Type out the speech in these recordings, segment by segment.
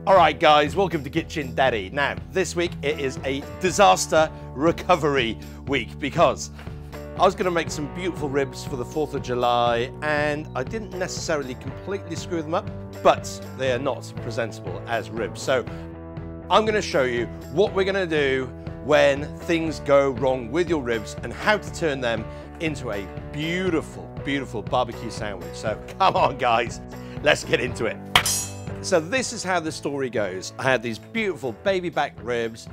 All right, guys, welcome to Kitchen Daddy. Now, this week it is a disaster recovery week because I was going to make some beautiful ribs for the 4th of July and I didn't necessarily completely screw them up, but they are not presentable as ribs. So I'm going to show you what we're going to do when things go wrong with your ribs and how to turn them into a beautiful, beautiful barbecue sandwich. So come on, guys, let's get into it. So this is how the story goes. I had these beautiful baby back ribs.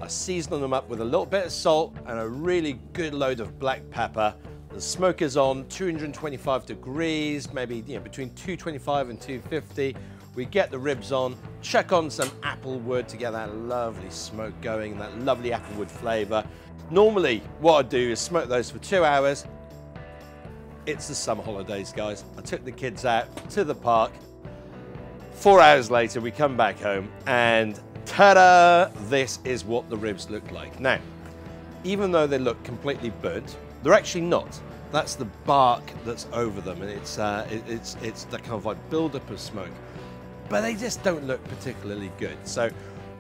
I seasoned them up with a little bit of salt and a really good load of black pepper. The smoke is on 225 degrees, maybe between 225 and 250. We get the ribs on, chuck on some apple wood to get that lovely smoke going and that lovely apple wood flavor. Normally, what I do is smoke those for 2 hours. It's the summer holidays, guys. I took the kids out to the park. 4 hours later, we come back home and ta-da! This is what the ribs look like. Now, even though they look completely burnt, they're actually not. That's the bark that's over them, and it's that kind of like build-up of smoke. But they just don't look particularly good. So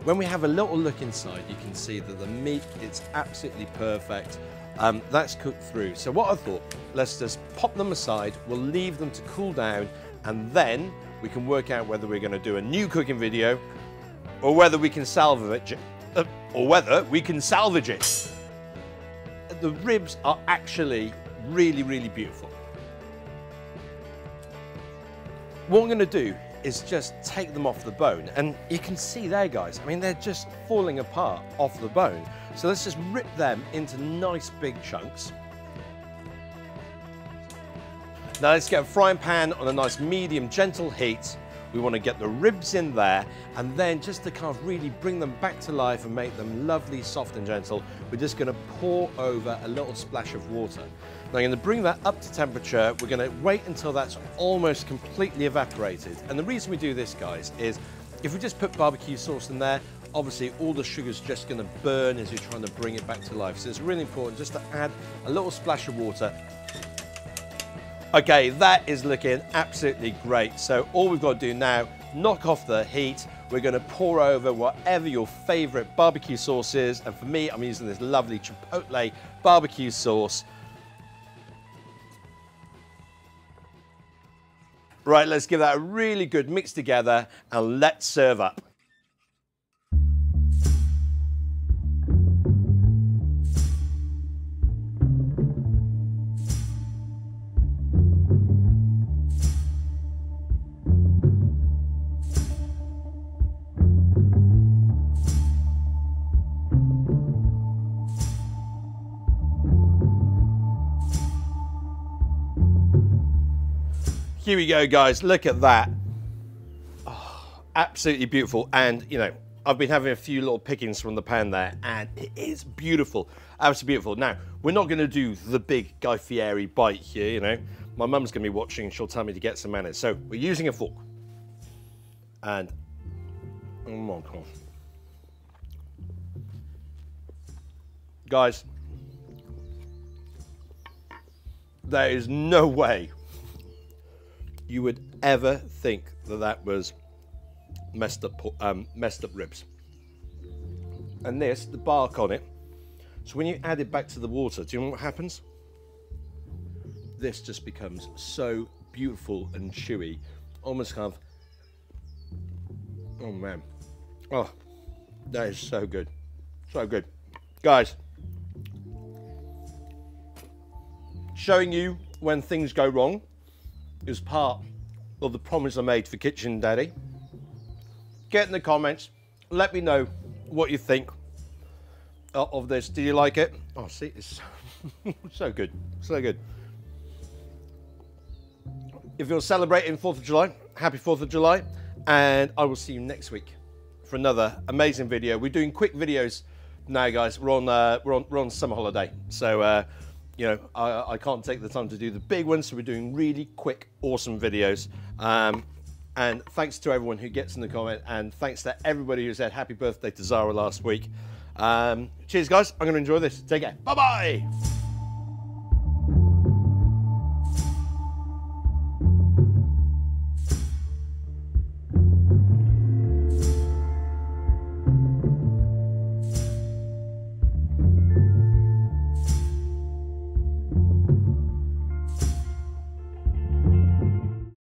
when we have a little look inside, you can see that the meat is absolutely perfect. That's cooked through. So what I thought, let's just pop them aside. We'll leave them to cool down, and then we can work out whether we're going to do a new cooking video or whether we can salvage it. The ribs are actually really, really beautiful. What I'm going to do is just take them off the bone, and you can see there, guys, I mean, they're just falling apart off the bone. So let's just rip them into nice big chunks. Now let's get a frying pan on a nice medium gentle heat. We want to get the ribs in there, and then just to kind of really bring them back to life and make them lovely, soft and gentle, we're just going to pour over a little splash of water. Now I'm going to bring that up to temperature. We're going to wait until that's almost completely evaporated. And the reason we do this, guys, is if we just put barbecue sauce in there, obviously all the sugar's just going to burn as you're trying to bring it back to life. So it's really important just to add a little splash of water. Okay, that is looking absolutely great. So all we've got to do now, knock off the heat. We're going to pour over whatever your favorite barbecue sauce is. And for me, I'm using this lovely Chipotle barbecue sauce. Right, let's give that a really good mix together and let's serve up. Here we go, guys, look at that. Oh, absolutely beautiful. And I've been having a few little pickings from the pan there, and it is beautiful, absolutely beautiful. Now, we're not gonna do the big Guy Fieri bite here, My mum's gonna be watching and she'll tell me to get some manners. So we're using a fork. And, oh my gosh. Guys, there is no way you would ever think that that was messed up ribs. And this, the bark on it, so when you add it back to the water, do you know what happens? This just becomes so beautiful and chewy, almost kind of, oh man, oh, that is so good, so good. Guys, showing you when things go wrong is part of the promise I made for Kitchen Daddy. Get in the comments, let me know what you think of this. Do you like it? Oh, see, it's so good, so good. If you're celebrating 4th of July, happy 4th of July, and I will see you next week for another amazing video. We're doing quick videos now, guys. We're on summer holiday, so I can't take the time to do the big ones, so we're doing really quick, awesome videos. And thanks to everyone who gets in the comment, and thanks to everybody who said happy birthday to Zara last week. Cheers, guys. I'm going to enjoy this. Take care. Bye-bye.